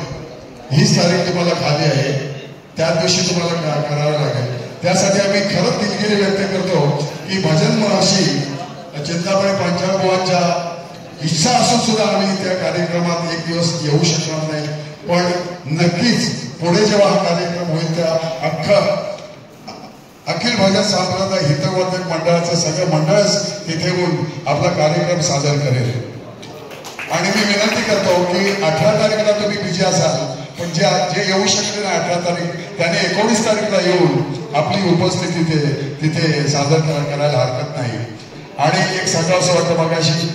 Speaker 5: हीच तारीख तुम्हाला खाली आहे, त्या दिवशी तुम्हाला करावं लागेल. त्यासाठी आम्ही खरंच दिलगिरी व्यक्त करतो की भजन महर्षी चिंतामणी पंचाळबुवांच्या इच्छा असून सुद्धा आम्ही त्या कार्यक्रमात एक दिवस येऊ शकणार नाही. पण नक्कीच पुढे जेव्हा हा कार्यक्रम होईल त्या अखिल भजन संप्रदाय हितवर्धक मंडळाचं सगळं मंडळच तिथे येऊन आपला कार्यक्रम सादर करेल. आणि मी विनंती करतो की 18 तारखेला तुम्ही बिझी असाल, पण जे येऊ शकले ना 18 तारीख, त्याने 19 तारखेला येऊन आपली उपस्थिती तिथे सादर करायला हरकत नाही. आणि एक सांगावंसं वाटतं, मगाशी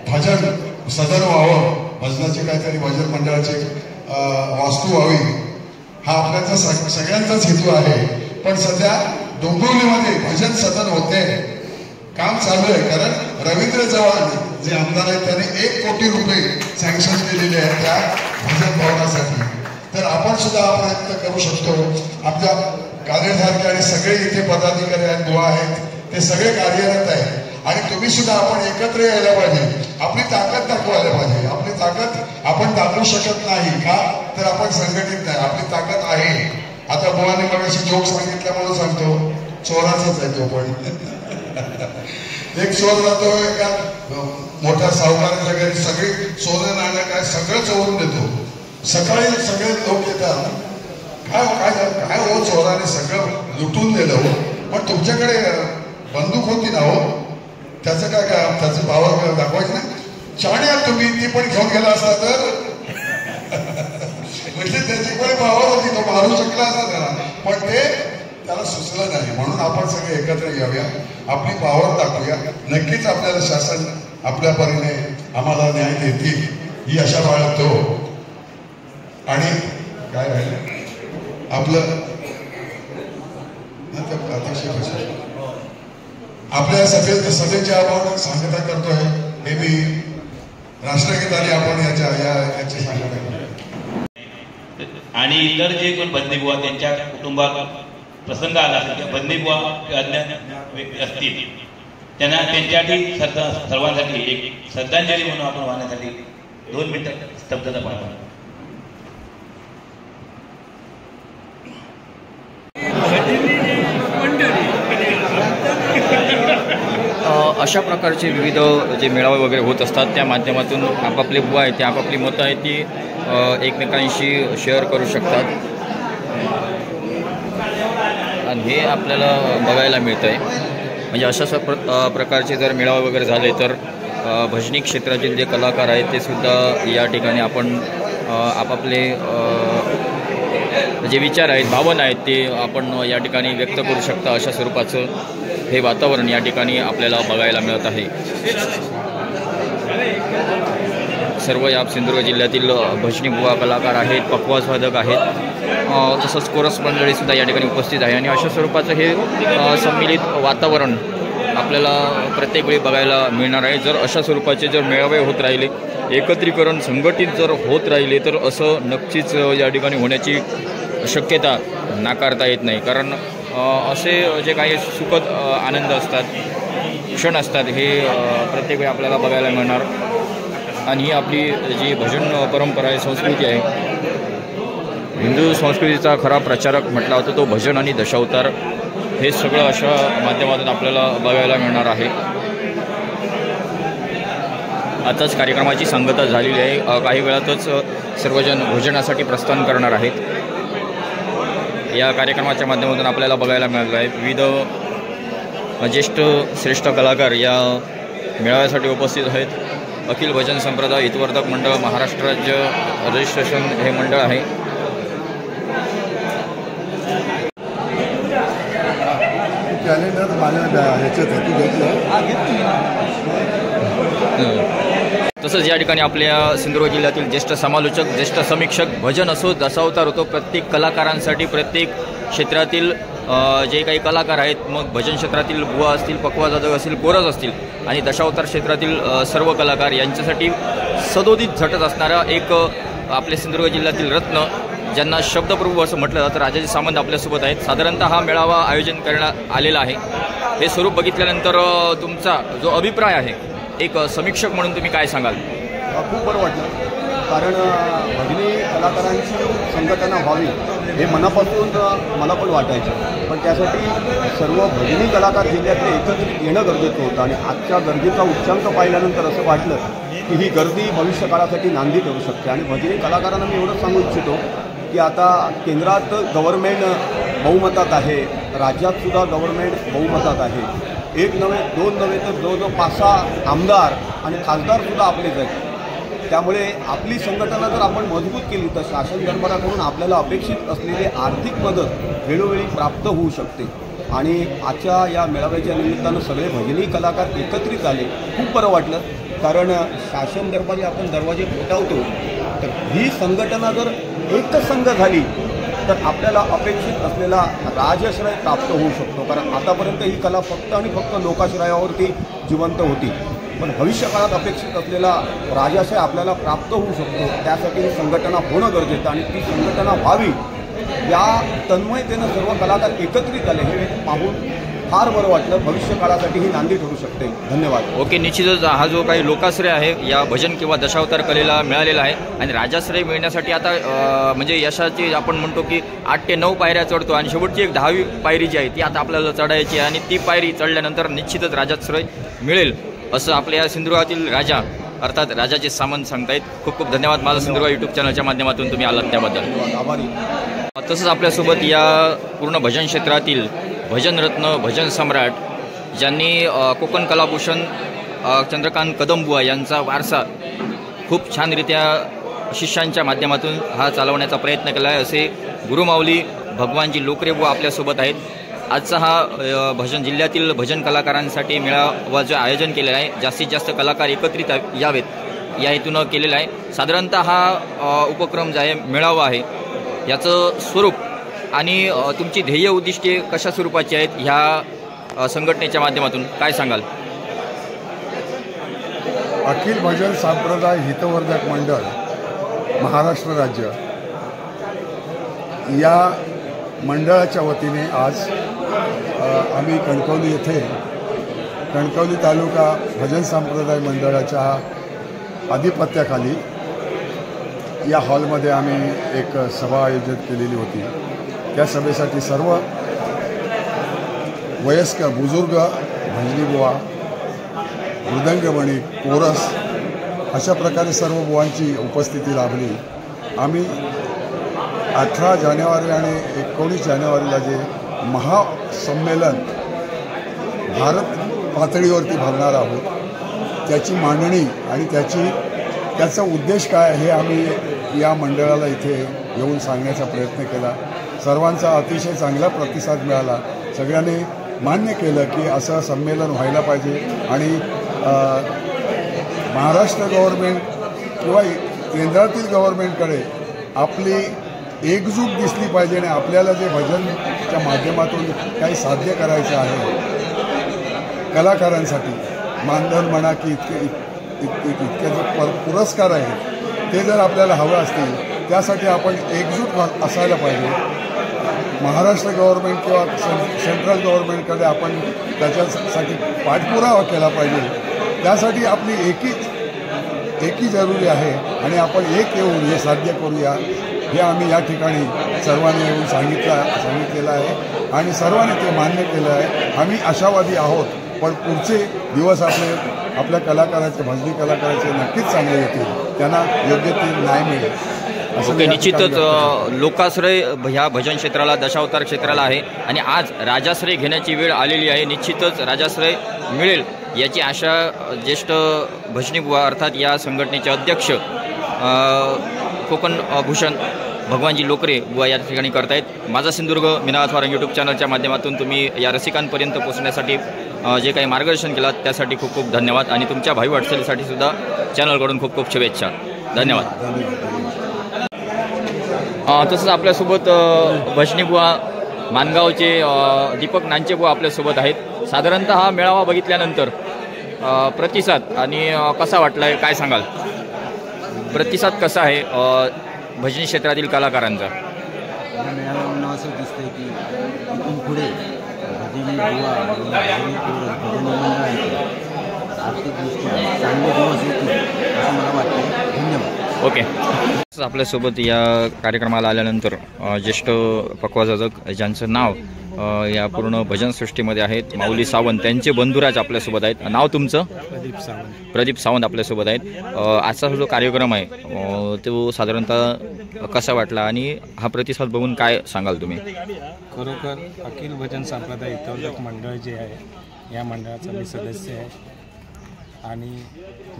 Speaker 5: भजन सदन व्हावं, भजनाचे काहीतरी भजन मंडळाचे वास्तू व्हावी, हा आपल्याचा सगळ्यांचाच हेतू आहे. पण सध्या डोंबिवलीमध्ये भजन सदन होते, काम चालू आहे. कारण रवींद्र चव्हाण जे आमदार आहेत त्यांनी 1 कोटी रुपये सँक्शन केलेले आहेत त्या भजन भवनासाठी. तर आपण सुद्धा हा प्रयत्न करू शकतो. आपल्या कार्यसारखे आणि सगळे इथे पदाधिकारी आहेत, बुवा आहेत, ते सगळे कार्यरत आहेत. आणि तुम्ही सुद्धा आपण एकत्र यायला पाहिजे, आपली ताकद दाखवायला पाहिजे. आपली ताकद आपण दाखवू शकत नाही का, तर आपण संघटित नाही. आपली ताकद आहे. आता बुवाने मगाशी जोक सांगितल्या म्हणून सांगतो, चोराचाच आहे तो. पण एक चोर जातो एका मोठ्या सावकाराच्या घरी, सगळी सोनं नाणं काय सगळं चोरून देतो. सकाळी सगळे लोक येतात, काय काय काय हो चोराने सगळं लुटून दिलं हो, पण तुमच्याकडे बंदूक होती ना हो, त्याचं काय काय त्याचं पावर दाखवायचं ना. चाण्या तुम्ही ती पण घेऊन गेला असता तर म्हणजे त्याची पण पावर होती, तो मारू शकला असता त्याला, पण ते त्याला सुचलं नाही. म्हणून आपण सगळे एकत्र येऊया, आपली पावर दाखवूया. नक्कीच आपल्याला शासन आपल्या परीने आम्हाला न्याय देतील ही आशा बाळगतो. आणि काय राहिलं आपलं आपल्या सभेची आपण सांगता करतोय. हे मी राष्ट्रगीताने आपण याची सांगता करतोय.
Speaker 10: आणि इतर जे कोण बंदीबुवा त्यांच्या कुटुंबात प्रसंग आला असेल किंवा बंदीबुवा अज्ञात असतील त्यांना त्यांच्यासाठी सर्वांसाठी एक श्रद्धांजली म्हणून आपण वाहण्यासाठी 2 मिनिटं स्तब्धता पाळा.
Speaker 1: अशा प्रकारचे विविध जे मेळावे वगैरे होत असतात, त्या माध्यमातून आपापले बुवा आहेत ते आपापली मतं आहेत ती एकमेकांशी शेअर करू शकतात. आणि हे आपल्याला बघायला मिळतं आहे. म्हणजे अशा प्रकारचे जर मेळावे वगैरे झाले तर भजनी क्षेत्रातील जे कलाकार आहेत ते सुद्धा या ठिकाणी आपण आपापले जे विचार आहेत, भावना आहेत ते आपण या ठिकाणी व्यक्त करू शकता. अशा स्वरूपाचं हे वातावरण या ठिकाणी आपल्याला बघायला मिळत आहे. सर्व या सिंधुदुर्ग जिल्ह्यातील भजनी बुवा कलाकार आहेत, पखवाजवादक आहेत, तसंच कोरस मंडळीसुद्धा या ठिकाणी उपस्थित आहे. आणि अशा स्वरूपाचं हे संमिलित वातावरण आपल्याला प्रत्येक वेळी बघायला मिळणार आहे. जर अशा स्वरूपाचे जर मेळावे होत राहिले, एकत्रीकरण संघटित जर होत राहिले तर असं नक्कीच या ठिकाणी होण्याची शक्यता नाकारता येत नाही. कारण असे जे काही सुखद आनंद असतात, क्षण असतात, हे प्रत्येक वेळी आपल्याला बघायला मिळणार. आणि ही आपली जी भजन परंपरा आहे, संस्कृती आहे, हिंदू संस्कृतीचा खरा प्रचारक म्हटला होता तो भजन आणि दशावतार, हे सगळं अशा माध्यमातून आपल्याला बघायला मिळणार आहे. आताच कार्यक्रमाची सांगता झालेली आहे. काही वेळातच सर्वजण भोजनासाठी प्रस्थान करणार आहेत. या कार्यक्रमाच्या माध्यमातून आपल्याला बघायला मिळालं आहे विविध ज्येष्ठ श्रेष्ठ कलाकार या मेळाव्यासाठी उपस्थित आहेत. अखिल भजन संप्रदाय हितवर्धक मंडळ महाराष्ट्र राज्य रजिस्ट्रेशन हे मंडळ आहे.
Speaker 5: कॅलेंडर माझ्या
Speaker 1: तसंच या ठिकाणी आपल्या सिंधुदुर्ग जिल्ह्यातील ज्येष्ठ समालोचक, ज्येष्ठ समीक्षक, भजन असो, दशावतार होतो, प्रत्येक कलाकारांसाठी, प्रत्येक क्षेत्रातील जे काही कलाकार आहेत, मग भजन क्षेत्रातील बुवा असतील, पखवाजवादक असतील, कोरस असतील आणि दशावतार क्षेत्रातील सर्व कलाकार यांच्यासाठी सदोदित झटत असणारा एक आपल्या सिंधुदुर्ग जिल्ह्यातील रत्न, ज्यांना शब्दप्रभू असं म्हटलं जातं, राजाजी सामंत आपल्यासोबत आहेत. साधारणतः हा मेळावा आयोजन करण्यात आलेला आहे. हे स्वरूप बघितल्यानंतर तुमचा जो अभिप्राय आहे, एक समीक्षक म्हणून तुम्ही काय सांगाल?
Speaker 11: खूप बरं वाटलं, कारण भजनी कलाकारांची संघटना व्हावी हे मनापासून मला पण वाटायचं. पण त्यासाठी सर्व भजनी कलाकार जिल्ह्यातले एकत्रित येणं गरजेचं होतं. आणि आजच्या गर्दीचा उच्चांक पाहिल्यानंतर असं वाटलं की ही गर्दी भविष्यकाळासाठी नांदी ठरू शकते. आणि भजनी कलाकारांना मी एवढंच सांगू इच्छितो की आता केंद्रात गव्हर्नमेंट बहुमतात आहे, राज्यातसुद्धा गव्हर्नमेंट बहुमतात आहे. 1 नव्हे 2 नव्हे तर जवळजवळ 5-6 आमदार आणि खासदारसुद्धा आपलेच आहेत. त्यामुळे आपली संघटना जर आपण मजबूत केली तर शासन दरबाराकडून आपल्याला अपेक्षित असलेली आर्थिक मदत वेळोवेळी प्राप्त होऊ शकते. आणि आजच्या या मेळाव्याच्या निमित्तानं सगळे भजनी कलाकार एकत्रित आले, खूप बरं वाटलं. कारण शासन दरबारी आपण दरवाजे ठोठावतो, तर ही संघटना जर एकसंघ झाली तर आपल्याला अपेक्षित असलेला राजश्रय प्राप्त होऊ शकतो. कारण आतापर्यंत ही कला फक्त आणि फक्त लोकाश्रयावरती जिवंत होती, पण भविष्यकाळात अपेक्षित असलेला राजाश्रय आपल्याला प्राप्त होऊ शकतो. त्यासाठी ही संघटना होणं गरजेचं आणि ती संघटना व्हावी या तन्मयतेनं सर्व कलाकार एकत्रित आले हे पाहून फार बरं वाटलं. भविष्य काळासाठी ही नांदी ठरू शकते. धन्यवाद.
Speaker 1: ओके, निश्चितच हा जो काही लोकाश्रय आहे या भजन किंवा दशावतार कलेला मिळालेला आहे आणि राजाश्रय मिळण्यासाठी आता म्हणजे यशाची आपण म्हणतो की 8 ते 9 पायऱ्या चढतो आणि शेवटची एक 10वी पायरी जी आहे ती आता आपल्याला चढायची आहे आणि ती पायरी चढल्यानंतर निश्चितच राजाश्रय मिळेल असं आपल्या सिंधुदुर्गातील राजा अर्थात राजाचे सामंत सांगतायत. खूप खूप धन्यवाद. माझा सिंधुदुर्ग यूट्यूब चॅनलच्या माध्यमातून तुम्ही आलात त्याबद्दल
Speaker 11: आभारी.
Speaker 1: तसंच आपल्यासोबत या पूर्ण भजन क्षेत्रातील भजनरत्न भजन सम्राट ज्यांनी कोकण कलाभूषण चंद्रकांत कदमबुवा यांचा वारसा खूप छानरित्या शिष्यांच्या माध्यमातून हा चालवण्याचा प्रयत्न केला आहे असे गुरुमाऊली भगवानजी लोकरेबुवा आपल्यासोबत आहेत. आजचा हा भजन जिल्ह्यातील भजन कलाकारांसाठी मेळावा जो आयोजन केलेला आहे जास्तीत जास्त कलाकार एकत्रित यावेत या हेतूनं केलेला आहे. साधारणतः हा उपक्रम जो आहे मेळावा आहे याचं स्वरूप आणि तुमची ध्येय उद्दिष्टे कशा स्वरूपाची आहेत ह्या संघटनेच्या माध्यमातून काय सांगाल?
Speaker 5: अखिल भजन संप्रदाय हितवर्धक मंडळ महाराष्ट्र राज्य या मंडळाच्या वतीने आज आम्ही कणकवली येथे कणकवली तालुका भजन संप्रदाय मंडळाच्या आधिपत्याखाली या हॉलमध्ये आम्ही एक सभा आयोजित केलेली होती. त्या सभेसाठी सर्व वयस्कर बुजुर्ग भजनीबुवा मृदंगमणी कोरस अशा प्रकारे सर्व बुवांची उपस्थिती लाभली. आम्ही 18 जानेवारी आणि 19 जानेवारीला जे महासंमेलन भारत पातळीवरती भरणार आहोत त्याची मांडणी आणि त्याचा उद्देश काय हे आम्ही या मंडळाला इथे येऊन सांगण्याचा प्रयत्न केला. सर्वांचा अतिशय चांगला प्रतिसाद मिळाला. सगळ्यांनी मान्य केलं की असं संमेलन व्हायला पाहिजे आणि महाराष्ट्र गव्हर्नमेंट किंवा केंद्रातील गव्हर्नमेंटकडे आपली एकजूट दिसली पाहिजे आणि आपल्याला जे भजनच्या माध्यमातून काही साध्य करायचं आहे कलाकारांसाठी मानधन म्हणा की इतके जो पुरस्कार आहेत ते जर आपल्याला हवं असतील त्यासाठी आपण एकजूट असायला पाहिजे. महाराष्ट्र गव्हर्नमेंट किंवा सेंट्रल गव्हर्नमेंटकडे आपण त्याच्यासाठी पाठपुरावा केला पाहिजे. त्यासाठी आपली एकी जरुरी आहे आणि आपण एक येऊन हे साध्य करूया हे आम्ही या ठिकाणी सर्वांनी येऊन सांगितलेलं आहे आणि सर्वांनी ते मान्य केलं आहे. आम्ही आशावादी आहोत, पण पुढचे दिवस आपल्या कलाकाराचे भजनी कलाकाराचे नक्कीच चांगले येतील, त्यांना योग्य ते न्याय मिळेल.
Speaker 1: ओके, निश्चितच लोकाश्रय ह्या भजन क्षेत्राला दशावतार क्षेत्राला आहे आणि आज राजाश्रय घेण्याची वेळ आलेली आहे. निश्चितच राजाश्रय मिळेल याची आशा ज्येष्ठ भजनीबुवा अर्थात या संघटनेचे अध्यक्ष कोकण भूषण भगवानजी लोकरे बुवा या ठिकाणी करतायत. माझा सिंधुदुर्ग मिनाथवार यूट्यूब चॅनलच्या माध्यमातून तुम्ही या रसिकांपर्यंत पोहोचण्यासाठी जे काही मार्गदर्शन केलं त्यासाठी खूप खूप धन्यवाद आणि तुमच्या भावी वाटचालीसाठी सुद्धा चॅनलकडून खूप खूप शुभेच्छा. धन्यवाद. तसंच आपल्यासोबत भजनीबुवा मानगावचे दीपक नांचेबुवा आपल्यासोबत आहेत. साधारणतः हा मेळावा बघितल्यानंतर प्रतिसाद आणि कसा वाटला आहे काय सांगाल? प्रतिसाद कसा आहे भजनी क्षेत्रातील कलाकारांचा?
Speaker 3: मेळाव्यावरून असं दिसतंय की इथून पुढे भजनी बुवा आणि भजनी मंडळांचे आर्थिकदृष्ट्या चांगले दिवस येतील असं मला वाटतं. धन्यवाद.
Speaker 1: ओके, आपल्यासोबत या कार्यक्रमाला आल्यानंतर ज्येष्ठ पखवाजक ज्यांचं नाव या पूर्ण भजनसृष्टीमध्ये आहेत माऊली सावंत त्यांचे बंधुराज आपल्यासोबत आहेत. नाव तुमचं? प्रदीप सावंत आपल्यासोबत आहेत. आजचा जो कार्यक्रम आहे तो साधारणतः कसा वाटला आणि हा प्रतिसाद बघून काय सांगाल तुम्ही?
Speaker 12: खरोखर अखिल भजन संप्रदाय हितवर्धक मंडळ जे आहे या मंडळाचा मी सदस्य आहे आणि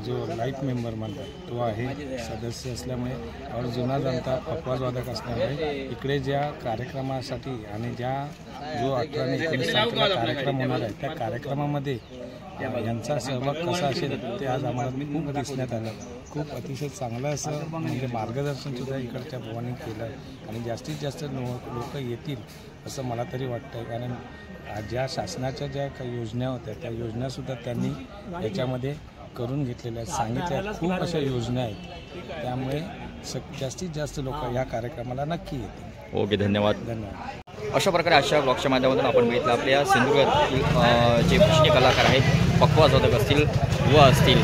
Speaker 12: जो लाईफ मेंबर म्हणतात तो आहे सदस्य असल्यामुळे और जुना जाणता पखवाजवादक असल्यामुळे इकडे ज्या कार्यक्रमासाठी आणि जो 18 आणि 19 तारखेला कार्यक्रम होणार आहे त्या कार्यक्रमामध्ये यांचा सहभाग कसा असेल ते आज आम्हाला खूप दिसण्यात आलं. खूप अतिशय चांगलं असं म्हणजे मार्गदर्शनसुद्धा इकडच्या भावांनी केलं आणि जास्तीत जास्त लोक येतील असं मला तरी वाटतं. कारण ज्या शासनाच्या ज्या काही योजना होत्या त्या योजनासुद्धा त्यांनी याच्यामध्ये करून घेतलेल्या आहेत, सांगितल्या. खूप अशा योजना आहेत, त्यामुळे जास्तीत जास्त लोक या कार्यक्रमाला नक्की येतील.
Speaker 1: ओके, धन्यवाद.
Speaker 12: धन्यवाद.
Speaker 1: अशा प्रकारे अशा ब्लॉगच्या माध्यमातून आपण बघितलं आपल्या सिंधुदुर्गातील जे भजनी कलाकार आहेत, पखवाजवादक असतील, युवा असतील,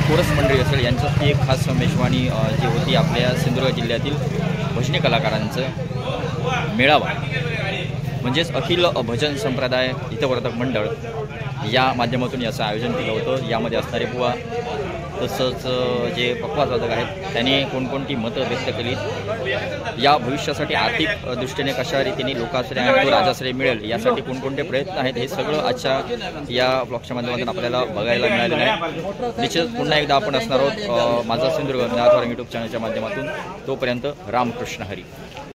Speaker 1: कोरस मंडळी असेल, यांच्यासाठी एक खास मेजवानी जी होती आपल्या सिंधुदुर्ग जिल्ह्यातील भजनी कलाकारांचं मेळावा म्हणजेच अखिल भजन संप्रदाय हितवर्धक मंडळ या माध्यमातून याचं आयोजन केलं होतं. यामध्ये असणारे बुवा तसंच जे पखवाजवादक आहेत त्यांनी कोणकोणती मतं व्यक्त केली, या भविष्यासाठी आर्थिक दृष्टीने कशा रीतीने लोकाश्रय आणि राजाश्रय मिळेल यासाठी कोणकोणते प्रयत्न आहेत, हे सगळं आजच्या या ब्लॉगच्या माध्यमातून आपल्याला बघायला मिळालेलं आहे. निश्चित पुन्हा एकदा आपण असणार आहोत माझा सिंधुदुर्ग यूट्यूब चॅनलच्या माध्यमातून. तोपर्यंत रामकृष्ण हरी.